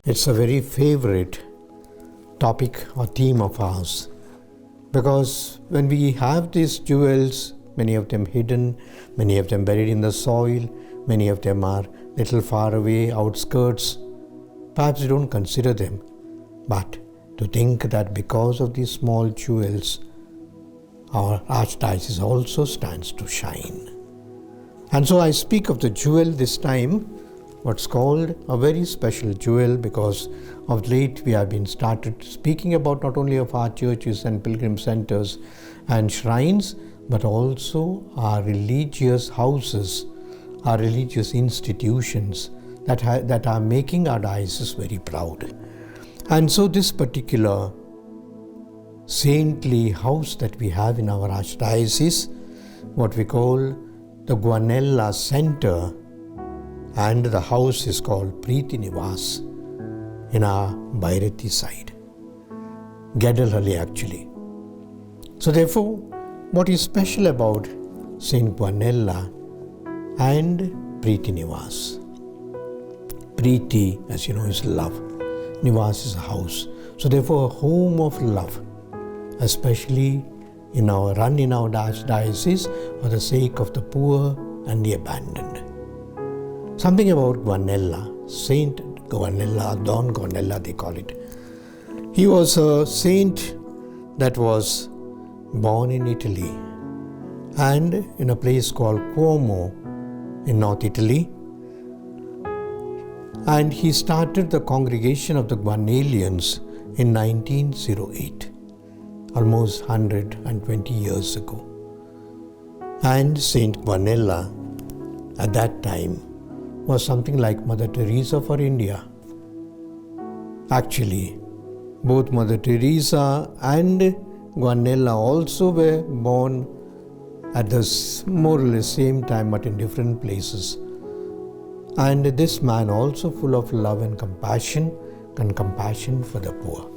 It's a very favorite topic or theme of ours, because when we have these jewels, many of them hidden, many of them buried in the soil, many of them are little far away, outskirts, perhaps we don't consider them. But to think that because of these small jewels, our Archdiocese also stands to shine. And so I speak of the jewel this time, what's called a very special jewel, because of late we have been started speaking about not only of our churches and pilgrim centers and shrines, but also our religious houses, our religious institutions that are making our diocese very proud. And so this particular saintly house that we have in our Archdiocese, what we call the Guanella Center, and the house is called Preethi Nivas in our Preethi side, Geddalahalli actually. So therefore, what is special about Saint Guanella and Preethi Nivas? Preethi, as you know, is love. Nivas is a house. So therefore, a home of love, especially in our Archdiocese for the sake of the poor and the abandoned. Something about Guanella, Saint Guanella, Don Guanella they call it. He was a saint that was born in Italy and in a place called Como in North Italy. And he started the congregation of the Guanellians in 1908, almost 120 years ago. And Saint Guanella at that time was something like Mother Teresa for India. Actually, both Mother Teresa and Guanella also were born at the more or less same time, but in different places. And this man also full of love and compassion for the poor.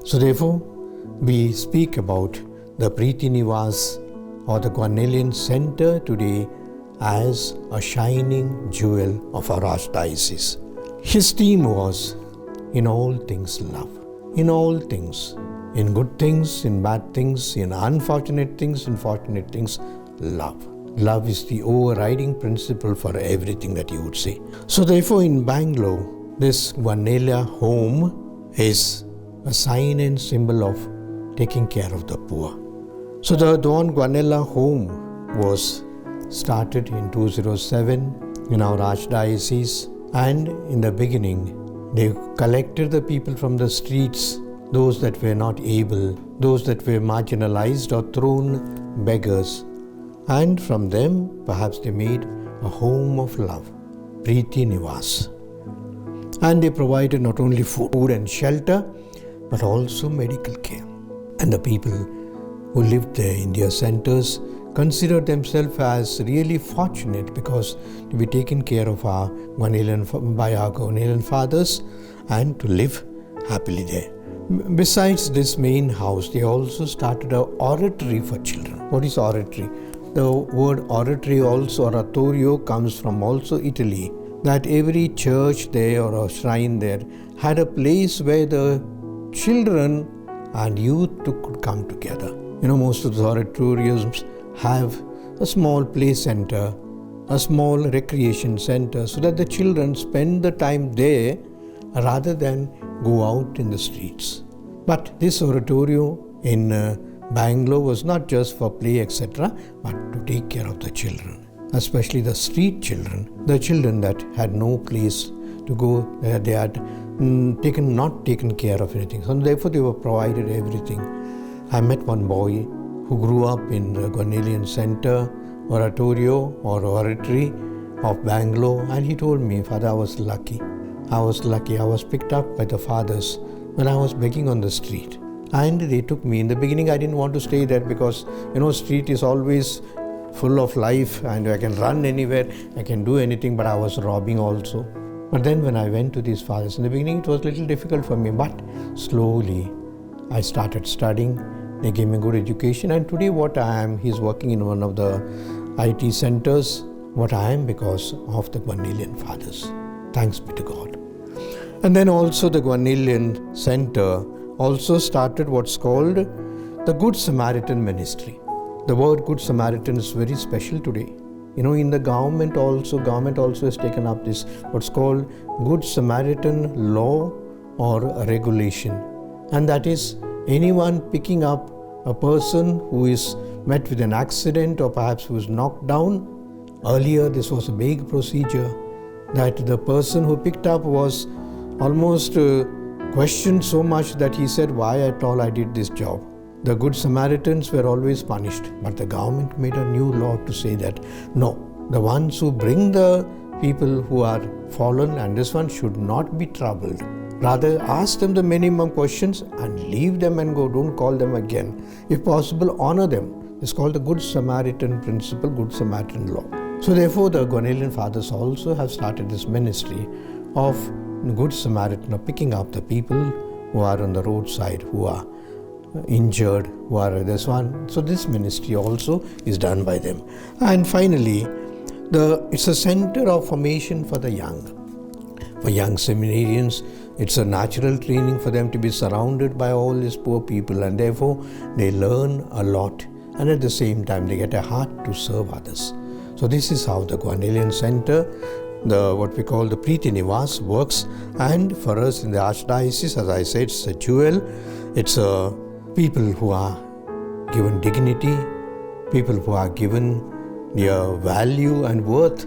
So therefore, we speak about the Preethi Nivas or the Guanellian Center today as a shining jewel of our Archdiocese. His theme was, in all things love. In all things. In good things, in bad things, in unfortunate things, in fortunate things, love. Love is the overriding principle for everything that you would say. So therefore in Bangalore, this Guanella home is a sign and symbol of taking care of the poor. So the Don Guanella home was started in 2007 in our Archdiocese, and in the beginning they collected the people from the streets, those that were not able, those that were marginalized or thrown beggars, and from them perhaps they made a home of love, Preethi Nivas. And they provided not only food and shelter, but also medical care. And the people who lived there in their centers considered themselves as really fortunate, because to be taken care of by our Guanellian fathers and to live happily there. Besides this main house, they also started an oratory for children. What is oratory? The word oratory also, oratorio, comes from also Italy. That every church there or a shrine there had a place where the children and youth could come together. You know, most of the oratoriums have a small play center, a small recreation center, so that the children spend the time there rather than go out in the streets. But this oratorio in Bangalore was not just for play, etc., but to take care of the children, especially the street children, the children that had no place to go, they had not taken care of anything. So therefore they were provided everything. I met one boy who grew up in the Guanellian Center, Oratorio or Oratory of Bangalore, and he told me, Father, I was lucky. I was picked up by the fathers when I was begging on the street. And they took me. In the beginning, I didn't want to stay there because, street is always full of life and I can run anywhere, I can do anything, but I was robbing also. But then when I went to these fathers, in the beginning it was a little difficult for me, but slowly I started studying. They gave me good education, and today what I am, he's working in one of the IT centers, what I am because of the Guanellian fathers. Thanks be to God. And then also the Guanellian Center also started what's called the Good Samaritan Ministry. The word Good Samaritan is very special today. In the government also has taken up this what's called Good Samaritan law or regulation. And that is anyone picking up a person who is met with an accident or perhaps who is knocked down. Earlier this was a big procedure that the person who picked up was almost questioned so much that he said, why at all I did this job. The Good Samaritans were always punished, but the government made a new law to say that no, the ones who bring the people who are fallen and this one should not be troubled. Rather, ask them the minimum questions and leave them and go. Don't call them again. If possible, honor them. It's called the Good Samaritan principle, Good Samaritan law. So therefore, the Guanellian fathers also have started this ministry of Good Samaritan, of picking up the people who are on the roadside, who are injured, who are this one. So this ministry also is done by them. And finally, it's a center of formation for the young. For young seminarians, it's a natural training for them to be surrounded by all these poor people, and therefore they learn a lot, and at the same time they get a heart to serve others. So this is how the Guanellian Center, what we call the Preethi Nivas, works. And for us in the Archdiocese, as I said, it's a jewel. It's people who are given dignity, people who are given their value and worth,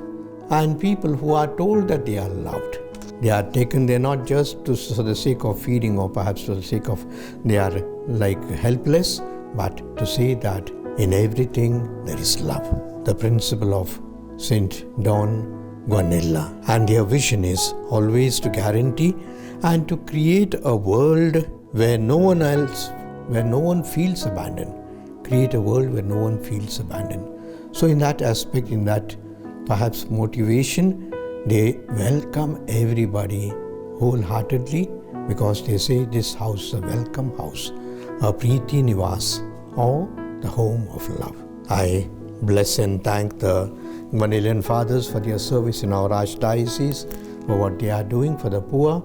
and people who are told that they are loved. They are taken there not just for the sake of feeding or perhaps for the sake of they are like helpless, but to say that in everything there is love. The principle of Saint Don Guanella. And their vision is always to guarantee and to create a world where no one feels abandoned. Create a world where no one feels abandoned. So in that aspect, in that perhaps motivation, they welcome everybody wholeheartedly because they say this house is a welcome house, a Preethi Nivas, or the home of love. I bless and thank the Guanellian fathers for their service in our Archdiocese, for what they are doing for the poor,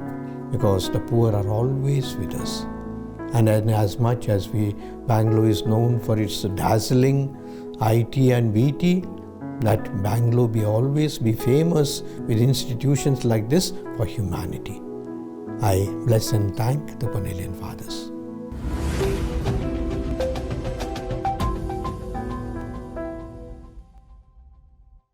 because the poor are always with us. And as much as Bangalore is known for its dazzling IT and BT, that Bangalore always be famous with institutions like this for humanity. I bless and thank the Guanellian fathers.